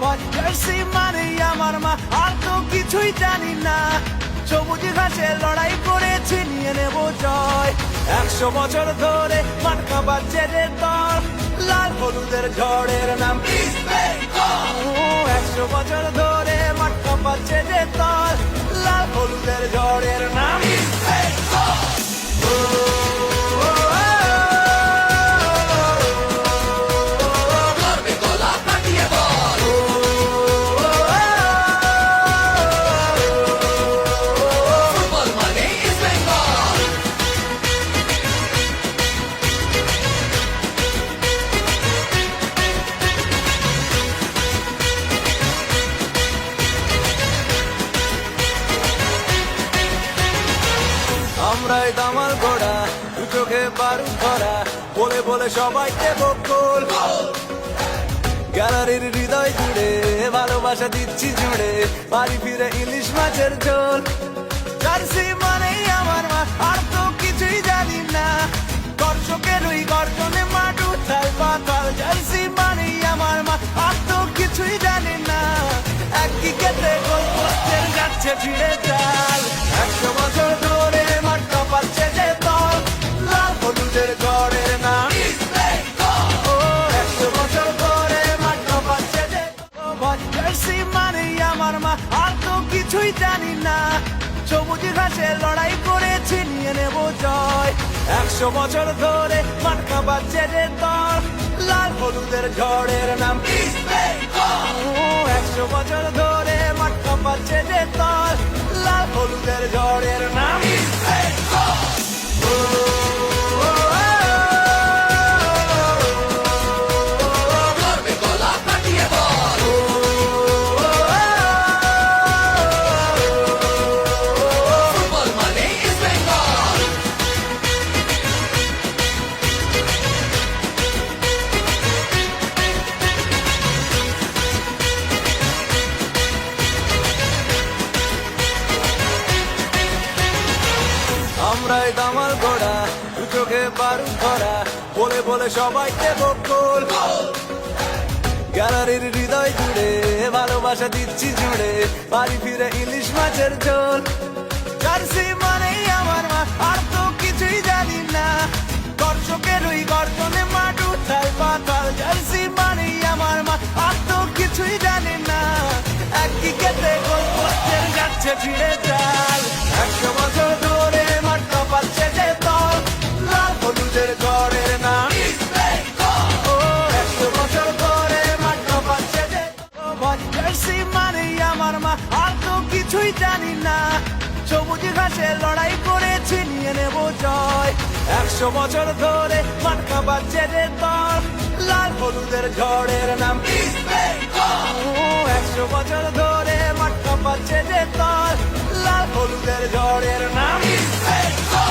Jersey মানে আমার মা, আর তো কিছুই জানি না। সবুজ ঘাসে লড়াই করেছি, নিয়ে নেব জয়। 100 বছর ধরে মার্কা বাজছে যে দল, লাল হলুদের ঝড়ের নাম ইস্ট বেঙ্গল। 100 বছর ধরে মার্কা বাজছে যে দল, লাল হলুদের ঝড়ের নাম ইস্ট বেঙ্গল। আমরাই দামাল ঘোড়া, দু চোখে বারুদ ধরা, বলে বলে সবাইকে বকুল। গ্যালারির হৃদয় জুড়ে ভালোবাসা দিচ্ছি জুড়ে, বাড়ি ফিরে ইলিশ মাছের ঝোল। জার্সি মানেই আমার মা, আর তো কিছুই জানি না। দর্শকের ওই গর্জনে মাঠ উথাল পাতাল। জার্সি মানেই আমার মা, আর তো কিছুই জানি না। একই কেটে গোল পোস্টের যাচ্ছে ফিরে চাল। 100 বছর ধরে মাঠটা পাচ্ছে যে দল, লাল হলুদের ঝড়ের নাম ইস্ট বেঙ্গল। 100 বছর ধরে মাঠটা পাচ্ছে যে দল। জার্সি মানেই আমার মা, আর তো কিছুই জানি না। সবুজ ঘাসে লড়াই করেছি, নিয়ে নেব জয়। 100 বছর ধরে মার্কা বাজছে যে দল, লাল হলুদের ঝড়ের নাম ইস্ট বেঙ্গল। 100 বছর ধরে মার্কা বাজছে যে দল, লাল হলুদের ঝড়ের নাম ইস্ট বেঙ্গল। আমরাই দামাল ঘোড়া, দু চোখে বারুদ ধরা, বলে বলে সবাইকে বকুল। গ্যালারির হৃদয় জুড়ে ভালোবাসা দিচ্ছি জুড়ে, বাড়ি ফিরে ইলিশ মাছের ঝোল। জার্সি মানেই আমার মা, আর তো কিছুই জানি না। দর্শকের ওই গর্জনে মাঠ উথাল পাতাল। জার্সি মানেই আমার মা, আর তো কিছুই জানি না। একই কেটে গোল পোস্টের যাচ্ছে ফিরে চাল। 100 বছর ধরে মাঠটা পাচ্ছে যে দল, লাল হলুদের ঝড়ের নাম ইস্ট বেঙ্গল। 100 বছর ধরে মাঠটা পাচ্ছে যে দল। জার্সি মানেই আমার মা, আর তো কিছুই জানি না। সবুজ ঘাসে লড়াই করেছি, নিয়ে নেব জয়। 100 বছর ধরে মার্কা বাজছে যে দল, লাল হলুদের ঝড়ের নাম ইস্ট বেঙ্গল। 100 বছর ধরে মার্কা বাজছে যে দল, লাল হলুদের ঝড়ের নাম ইস্ট বেঙ্গল।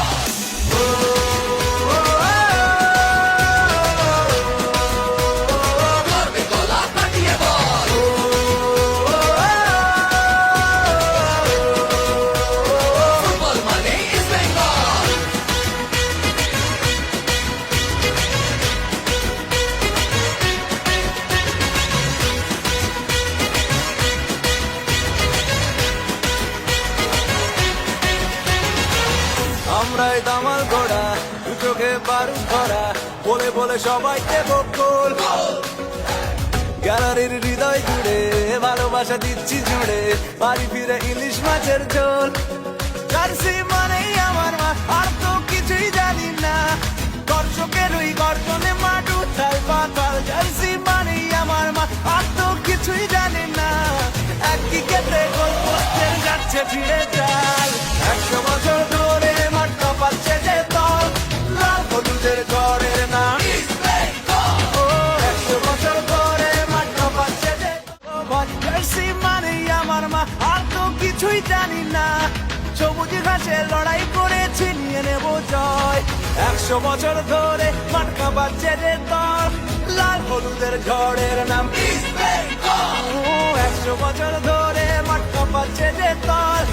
আমরাই দামাল ঘোড়া, দু চোখে বারুদ ধরা, বলে বলে সবাইকে বকুল। গ্যালারির হৃদয় জুড়ে ভালোবাসা দিচ্ছি জুড়ে, বাড়ি ফিরে ইলিশ মাছের ঝোল। জার্সি মানেই আমার মা, আর তো কিছুই জানি না। দর্শকের ওই গর্জনে মাঠ উথাল পাতাল। জার্সি মানেই আমার মা, আর তো কিছুই জানি না। একই কেটে গোল পোস্টের যাচ্ছে ফিরে চাল। 100 বছর ধরে মাঠটা পাচ্ছে যে দল, লাল হলুদের ঝড়ের নাম ইস্ট বেঙ্গল। 100 বছর ধরে মাঠটা পাচ্ছে যে দল। জার্সি মানেই আমার মা, আর তো কিছুই জানি না। সবুজ ঘাসে লড়াই করেছি, নিয়ে নেব জয়। 100 বছর ধরে মার্কা বাজছে যে দল, লাল হলুদের ঝড়ের নাম ইস্ট বেঙ্গল। 100 বছর ধরে মার্কা বাজছে যে দল,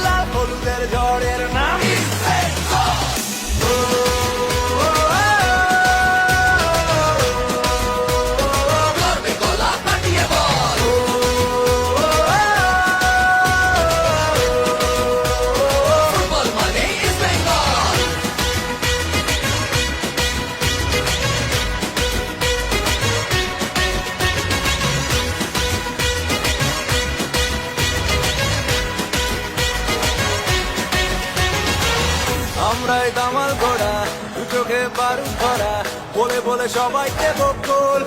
লাল হলুদের ঝড়ের নাম ইস্ট বেঙ্গল। গর্বে গলা ফাটিয়ে বল। দামাল ঘোড়া, দু চোখে বারুদ ভরা, বলে বলে সবাইকে বকুল।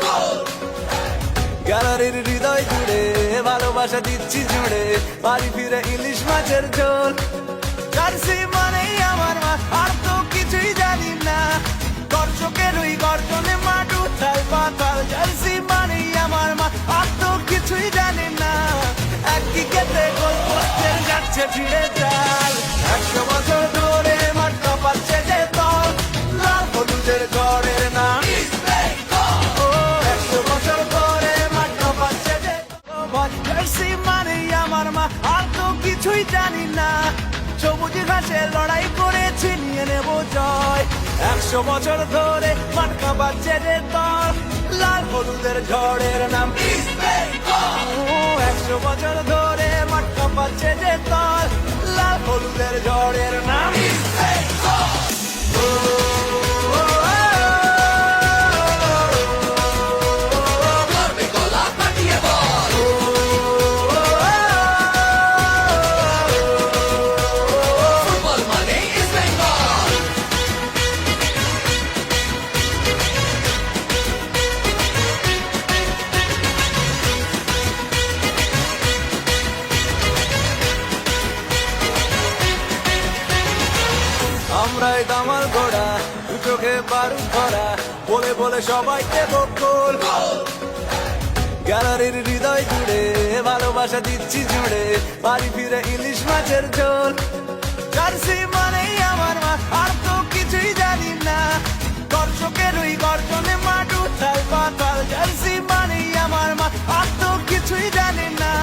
গ্যালারির হৃদয় জুড়ে ভালোবাসা দিচ্ছি জুড়ে, বাড়ি ফিরে ইলিশ মাছের ঝোল। জার্সি মানেই আমার মা, আর তো কিছুই জানি না, দর্শকের ওই গর্জনে মাঠ উথাল পাতাল। জার্সি মানেই আমার মা, আর তো কিছুই জানি না, একই খেতে গোল পোস্টের যাচ্ছে ছিঁড়ে চাল। 100 বছর ধরে মাঠটা পাচ্ছে যে দল, লাল হলুদের ঝড়ের নাম ইস্ট বেঙ্গল। ও 100 বছর ধরে মাঠটা পাচ্ছে যে দল। জার্সি মানেই আমার মা, আর তো কিছুই জানি না, সবুজ ঘাসে লড়াই করেছি নিয়ে নেব জয়। 100 বছর ধরে মাঠটা পাচ্ছে যে দল, লাল হলুদের ঝড়ের নাম ইস্ট বেঙ্গল। 100 বছর ধরে মাঠটা পাচ্ছে যে দল, লাল হলুদের ঝড়ের নাম ইস্ট বেঙ্গল। আমরাই দামাল ঘোড়া, দু চোখে বারুদ ভরা, বলে বলে সবাইকে বকুল। গ্যালারির হৃদয় জুড়ে ভালোবাসা দিচ্ছি জুড়ে, বাড়ি ফিরে ইলিশ মাছের ঝোল। জার্সি মানেই আমার মা, আর তো কিছুই জানি না, দর্শকের ওই গর্জনে মাঠ উথাল পাতাল। জার্সি মানেই আমার মা, আর তো কিছুই জানি না,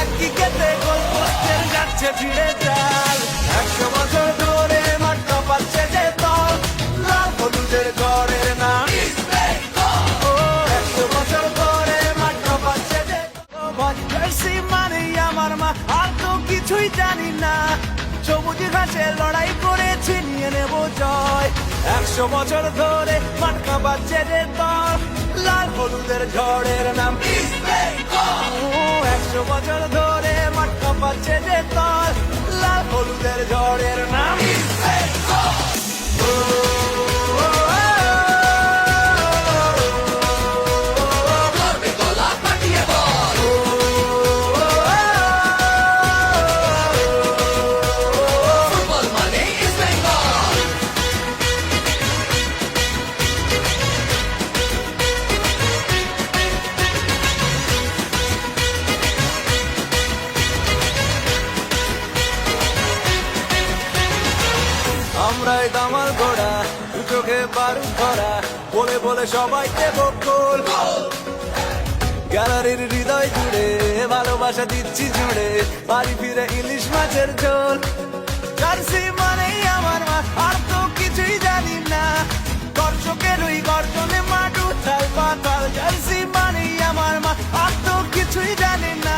একই খেতে গোল পোস্টের যাচ্ছে ছিঁড়ে চাল। 100 বছর ধরে মাঠটা পাচ্ছে যে দল, লাল হলুদের ঝড়ের নাম ইস্ট বেঙ্গল। ও 100 বছর ধরে মাঠটা পাচ্ছে যে দল। জার্সি মানেই আমার মা, আর তো কিছুই জানি না, সবুজ ঘাসে লড়াই করেছি নিয়ে নেব জয়। 100 বছর ধরে মাঠটা পাচ্ছে যে দল, লাল হলুদের ঝড়ের নাম ইস্ট বেঙ্গল। 100 বছর ধরে মাঠটা পাচ্ছে যে দল, লাল হলুদের ঝড়ের নাম ইস্ট বেঙ্গল। আমরাই দামাল ঘোড়া, দু চোখে বারুদ ভরা, বলে বলে সবাইকে বকুল। গ্যালারির হৃদয় জুড়ে ভালোবাসা দিচ্ছি জুড়ে, বাড়ি ফিরে ইলিশ মাছের ঝোল। জার্সি মানেই আমার মা, আর তো কিছুই জানি না, দর্শকের ওই গর্জনে মাঠ উথাল পাতাল। জার্সি মানেই আমার মা, আর তো কিছুই জানি না,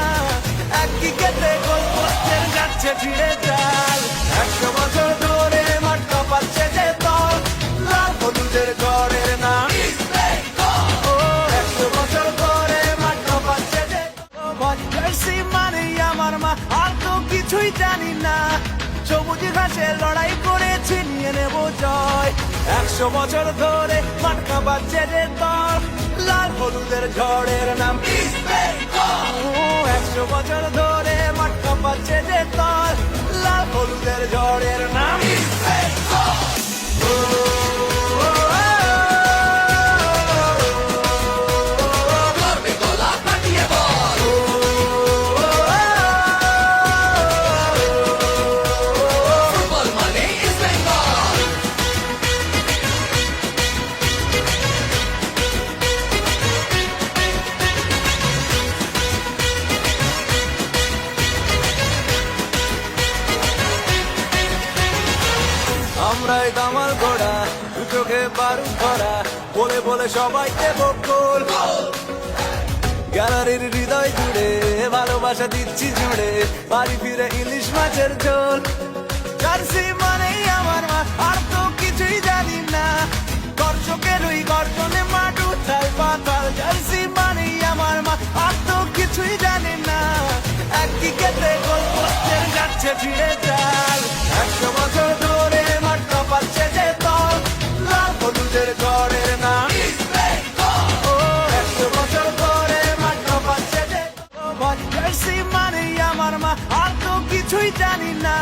একই খেতে গোল পোস্টের যাচ্ছে ছিঁড়ে চাল। 100 বছর ধরে মাঠটা পাচ্ছে যে দল, লাল হলুদের ঝড়ের নাম ইস্ট বেঙ্গল। ও 100 বছর ধরে মাঠটা পাচ্ছে যে দল। জার্সি মানেই আমার মা, আর তো কিছুই জানি না, সবুজ ঘাসে লড়াই করেছি নিয়ে নেব জয়। 100 বছর ধরে মাঠটা পাচ্ছে যে দল, লাল হলুদের ঝড়ের নাম ইস্ট বেঙ্গল। 100 বছর ধরে মাঠটা পাচ্ছে যে দল, লাল হলুদের ঝড়ের নাম ইস্ট বেঙ্গল। আমরাই দামাল ঘোড়া, দু চোখে বারুদ ভরা, বলে বলে সবাইকে বকুল। গ্যালারির হৃদয় জুড়ে ভালোবাসা দিচ্ছি জুড়ে, বাড়ি ফিরে ইলিশ মাছের ঝোল। জার্সি মানেই আমার মা, আর তো কিছুই জানি না, দর্শকের ওই গর্জনে মাঠ উথাল পাতাল। জার্সি মানেই আমার মা, আর তো কিছুই জানি না, একই খেতে গোল পোস্টের যাচ্ছে ছিঁড়ে চাল। 100 বছর ধরে মাঠটা পাচ্ছে কিছুই জানি না,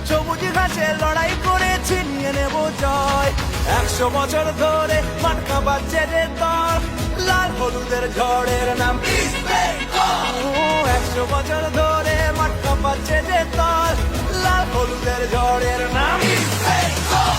সবুজ ঘাসে লড়াই করেছি নিয়ে নেব জয়। 100 বছর ধরে মাটকা বাজছে যে দল, লাল হলুদের ঝড়ের নাম ইস্ট বেঙ্গল। 100 বছর ধরে মাটকা বাজছে যে দল, লাল হলুদের ঝড়ের নাম ইস্ট বেঙ্গল।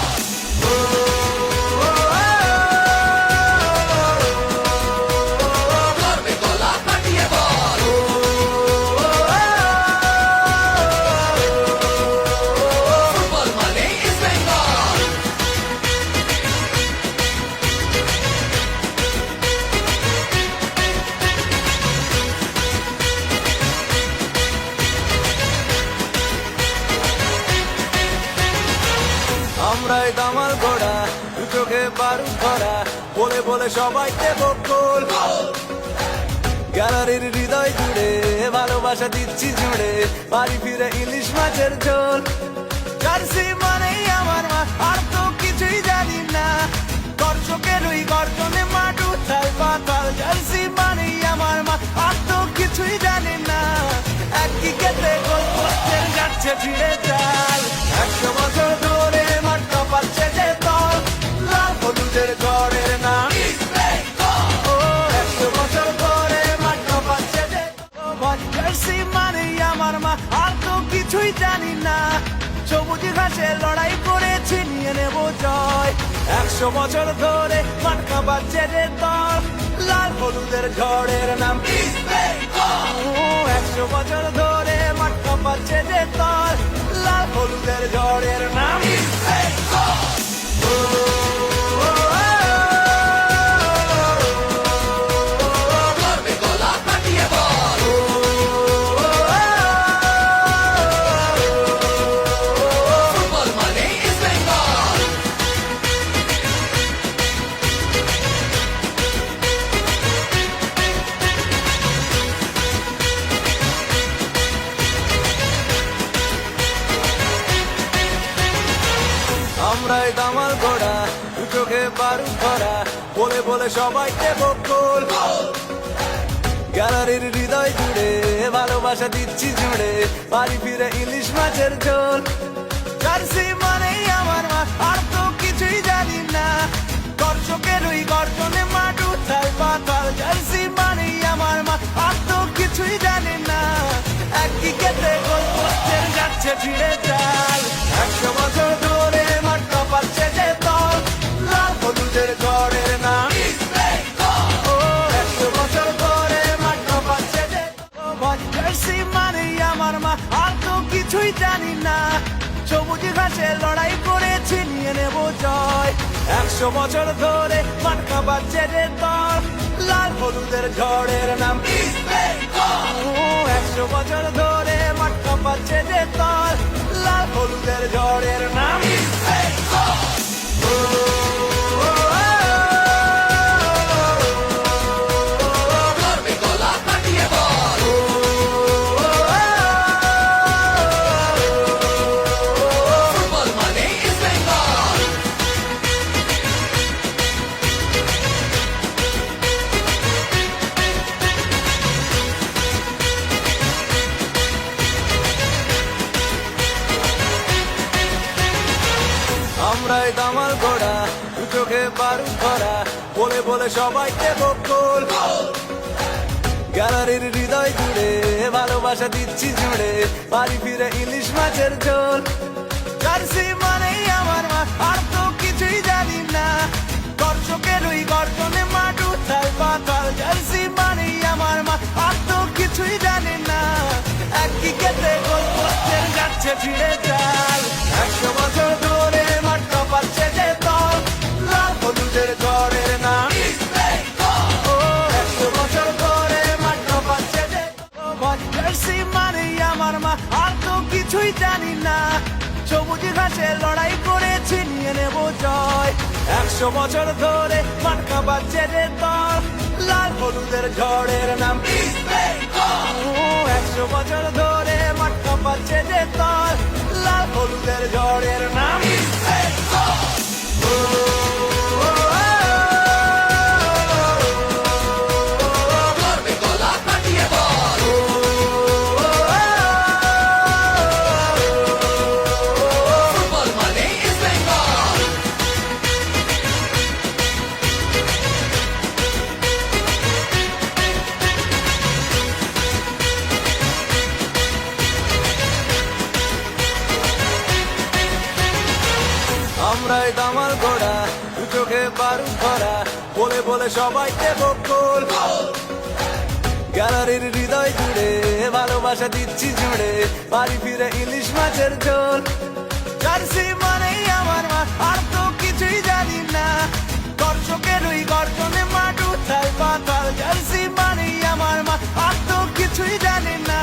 আমরাই দামাল ঘোড়া, দু চোখে বারুদ ভরা, বলে বলে সবাই দেব গোল। গ্যালারির হৃদয় জুড়ে ভালোবাসা দিচ্ছি জুড়ে, বাড়ি ফিরে ইলিশ মাছের ঝোল। জার্সি মানেই আমার মা, আর তো কিছুই জানি না, দর্শকের ওই গর্জনে মাঠ উথাল পাতাল। জার্সি মানেই আমার মা, আর তো কিছুই জানি না, একই খেতে গোল পোস্টের যাচ্ছে ফিরে চাল। 100 বছর ধরে মাটকা বাজছে যে দল, লাল হলুদের ঝড়ের নাম ইস্ট বেঙ্গল। 100 বছর ধরে মাটকা বাজছে যে দল, জার্সি মানেই আমার মা, আর তো কিছুই জানি না, সবুজ ঘাসে লড়াই করেছি নিয়ে নেব জয়। 100 বছর ধরে মাটকা বাজছে যে দল, লাল হলুদের ঝড়ের নাম ইস্ট বেঙ্গল। 100 বছর ধরে মাটকা বাজছে যে দল, লাল হলুদের ঝড়ের নাম ইস্ট বেঙ্গল। আমরাই দামাল ঘোড়া, দু চোখে বারুদ ভরা, বলে বলে সবাই দেব গোল। গ্যালারির হৃদয় জুড়ে ভালোবাসা দিচ্ছি জুড়ে, বাড়ি ফিরে ইলিশ মাছের ঝোল। জার্সি মানেই আমার মা, আর তো কিছুই জানি না, দর্শকের ওই গর্জনে মাঠ উথাল পাতাল। জার্সি মানেই আমার মা, আর তো কিছুই জানি না, একই খেতে গোল পোস্টের যাচ্ছে ফিরে চাল। 100 বছর ধরে মাটকা বাজছে যে দল, লাল হলুদের ঝড়ের নাম ইস্ট বেঙ্গল। 100 বছর ধরে মাটকা বাজছে যে দল, জার্সি মানেই আমার মা, আর তো কিছুই জানি না, সবুজ ঘাসে লড়াই করেছি নিয়ে নেব জয়। 100 বছর ধরে মাটকা বাজছে যে দল, লাল হলুদের ঝড়ের নাম ইস্ট বেঙ্গল। 100 বছর ধরে মাটকা বাজছে যে দল, লাল হলুদের ঝড়ের নাম ইস্ট বেঙ্গল। আমরাই দামাল ঘোড়া, দু চোখে বারুদ ভরা, বলে বলে সবাই দেব গোল। গ্যালারির হৃদয় জুড়ে ভালোবাসা দিচ্ছি জুড়ে, বাড়ি ফিরে ইলিশ মাছের ঝোল। জার্সি মানেই আমার মা, আর তো কিছুই জানি না, দর্শকের ওই গর্জনে মাঠ উথাল পাতাল। জার্সি মানেই আমার মা, আর তো কিছুই জানি না, একই খেতে গোল পোস্টের যাচ্ছে ফিরে চাল। 100 বছর ধরে মাটকা বাজছে যে দল, লাল হলুদের ঝড়ের নাম ইস্ট বেঙ্গল। 100 বছর ধরে মাটকা বাজছে যে দল, জার্সি মানেই আমার মা, আর তো কিছুই জানি না, সবুজ ঘাসে লড়াই করেছি নিয়ে নেব জয়। 100 বছর ধরে মাটকা বাজছে যে দল, লাল হলুদের ঝড়ের নাম ইস্ট বেঙ্গল। 100 বছর ধরে মাটকা বাজছে যে দল, লাল হলুদের ঝড়ের নাম ইস্ট বেঙ্গল। দামাল গোড়া, দু চোখে বারুদ ভরা, বলে বলে সবাইকে বকুল। গ্যালারির হৃদয় জুড়ে ভালোবাসা দিচ্ছি জুড়ে, বাড়ি ফিরে ইলিশ মাছের ঝোল। জার্সি মানেই আমার মা, আর তো কিছুই জানি না, দর্শকের ওই গর্জনে মাঠ উথাল পাতাল। জার্সি মানেই আমার মা, আর তো কিছুই জানি না,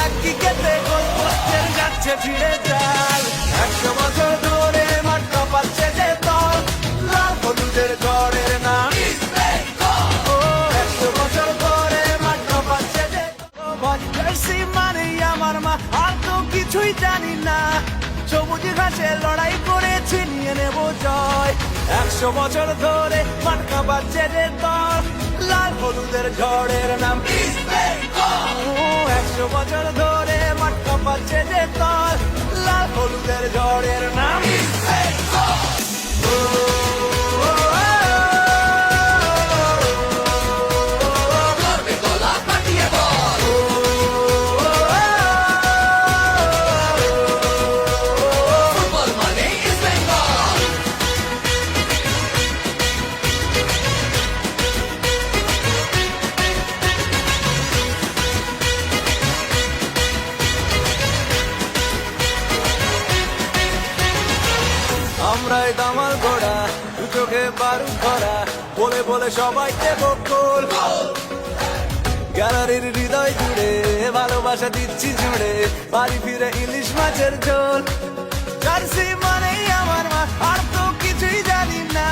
একই খেতে গোল পোস্টের যাচ্ছে ফিরে চাল। 100 বছর ধরে মাঠটা পাচ্ছে যে দল, লাল হলুদের ঝড়ের নাম ইস্ট বেঙ্গল। ও 100 বছর ধরে মাঠটা পাচ্ছে যে দল, জার্সি মানেই আমার মা, আর তো কিছুই জানি না, সবুজ ঘাসে লড়াই করেছি নিয়ে নেব জয়। 100 বছর ধরে মাঠটা পাচ্ছে যে দল, লাল হলুদের ঝড়ের নাম ইস্ট বেঙ্গল। 100 বছর ধরে মাঠটা পাচ্ছে যে দল, লাল হলুদের ঝড়ের নাম ইস্ট বেঙ্গল। আমরাই দামাল গোড়া, দু চোখে বারুদ ভরা, বলে বলে সবাইকে বকুল। গ্যালারির হৃদয় জুড়ে ভালোবাসা দিচ্ছি জুড়ে, বাড়ি ফিরে ইলিশ মাছের ঝোল। জার্সি মানেই আমার মা, আর তো কিছুই জানি না,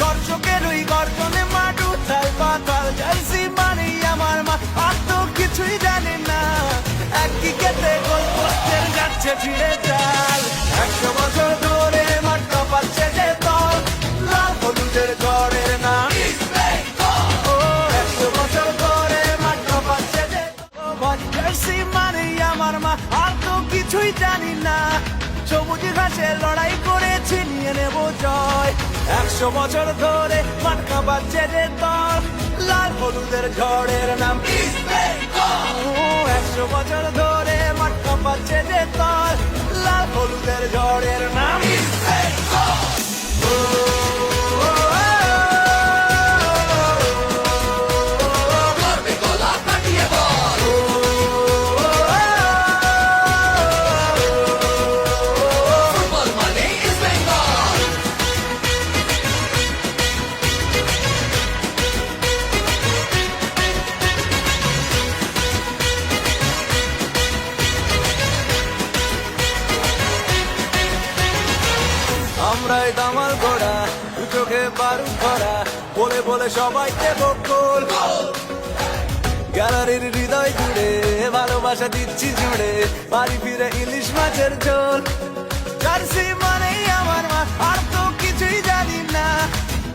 দর্শকের ওই গর্জনে মাঠ উথাল পাতাল। জার্সি মানেই আমার মা, আর তো কিছুই জানি না, একই খেতে গোল পোস্টের যাচ্ছে ফিরে চাল। 100 বছর ধরে মাঠটা পাচ্ছে যে দল, লাল হলুদের ঝড়ের নাম ইস্ট বেঙ্গল। ও 100 বছর ধরে মাঠটা পাচ্ছে যে দল, জার্সি মানেই আমার মা, আর তো কিছুই জানি না, সবুজ ঘাসে লড়াই করেছি নিয়ে নেব জয়। 100 বছর ধরে মাঠটা পাচ্ছে যে দল, লাল হলুদের ঝড়ের নাম ইস্ট বেঙ্গল। 100 বছর ধরে মাঠটা পাচ্ছে যে দল, লাল হলুদের ঝড়ের নাম ইস্ট বেঙ্গল। আমরাই দামাল গোড়া, দু চোখে বারুদ ভরা, বলে বলে সবাইকে বকুল। গ্যালারির হৃদয় জুড়ে ভালোবাসা দিচ্ছি জুড়ে, বাড়ি ফিরে ইলিশ মাছের ঝোল। জার্সি মানেই আমার মা, আর তো কিছুই জানি না,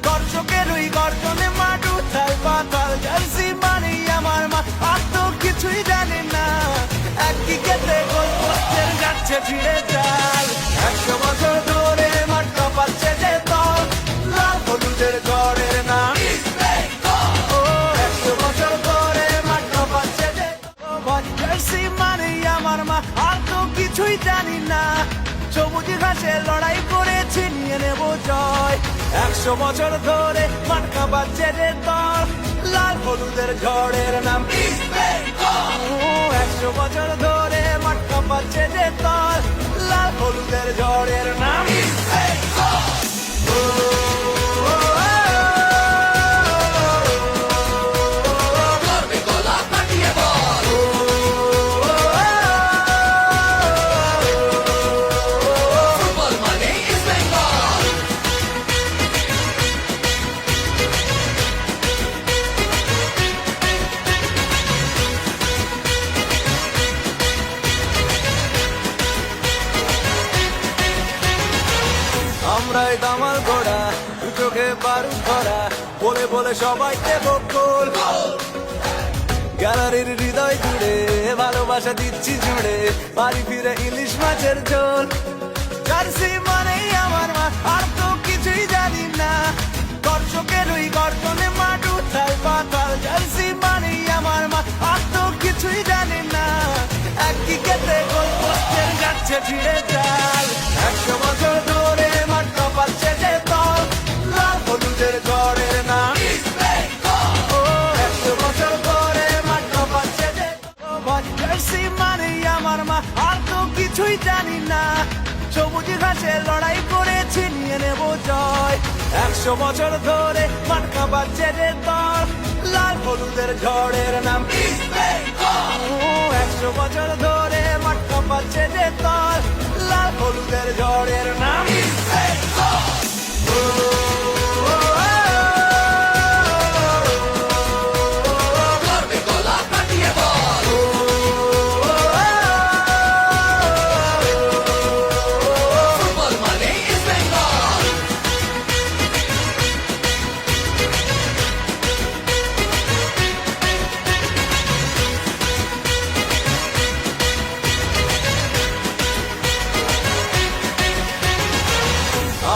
দর্শকের ওই গর্জনে মাঠ উথাল পাতাল। জার্সি মানেই আমার মা, আর তো কিছুই জানি না, একই খেতে গোল পোস্টের যাচ্ছে ফিরে চাল। 100 বছর ধরে মাঠটা পাচ্ছে যে দল, লাল হলুদের ঝড়ের নাম ইস্ট বেঙ্গল। ও 100 বছর ধরে মাঠটা পাচ্ছে যে দল, জার্সি মানেই আমার মা, আর তো কিছুই জানি না, সবুজ ঘাসে লড়াই করেছি নিয়ে নেব জয়। 100 বছর ধরে মাঠটা পাচ্ছে যে দল, লাল হলুদের ঝড়ের নাম ইস্ট বেঙ্গল। 100 বছর ধরে মাঠটা পাচ্ছে যে দল, লাল হলুদের ঝড়ের নাম ইস্ট বেঙ্গল। আমরাই দামাল গোড়া, দু চোখে বারুদ ভরা, বলে বলে সবাইকে বকুল। গ্যালারির হৃদয় জুড়ে ভালোবাসা দিচ্ছি জুড়ে, বাড়ি ফিরে ইলিশ মাছের ঝোল। জার্সি মানেই আমার মা, আর তো কিছুই জানি না, দর্শকের ওই গর্জনে মাঠ উথাল পাতাল। জার্সি মানেই আমার মা, আর তো কিছুই জানি না, একই খেতে গোল পোস্টের যাচ্ছে ফিরে চাল। 100 বছর ধরে মাঠটা পাচ্ছে জার্সি মানেই আমার মা, আর তো কিছুই জানি না। সবুজ ঘাসে লড়াই করেছি, নিয়ে নেব জয়। 100 বছর ধরে মাঠ কাঁপাচ্ছে যে দল, লাল হলুদের ঝড়ের নাম ইস্ট বেঙ্গল। 100 বছর ধরে মাঠ কাঁপাচ্ছে যে দল, লাল হলুদের ঝড়ের নাম ইস্ট বেঙ্গল।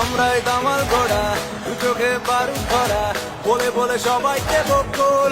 আমরাই দামাল ঘোড়া, দু চোখে বারুদ ভরা, বলে বলে সবাইকে বকুল।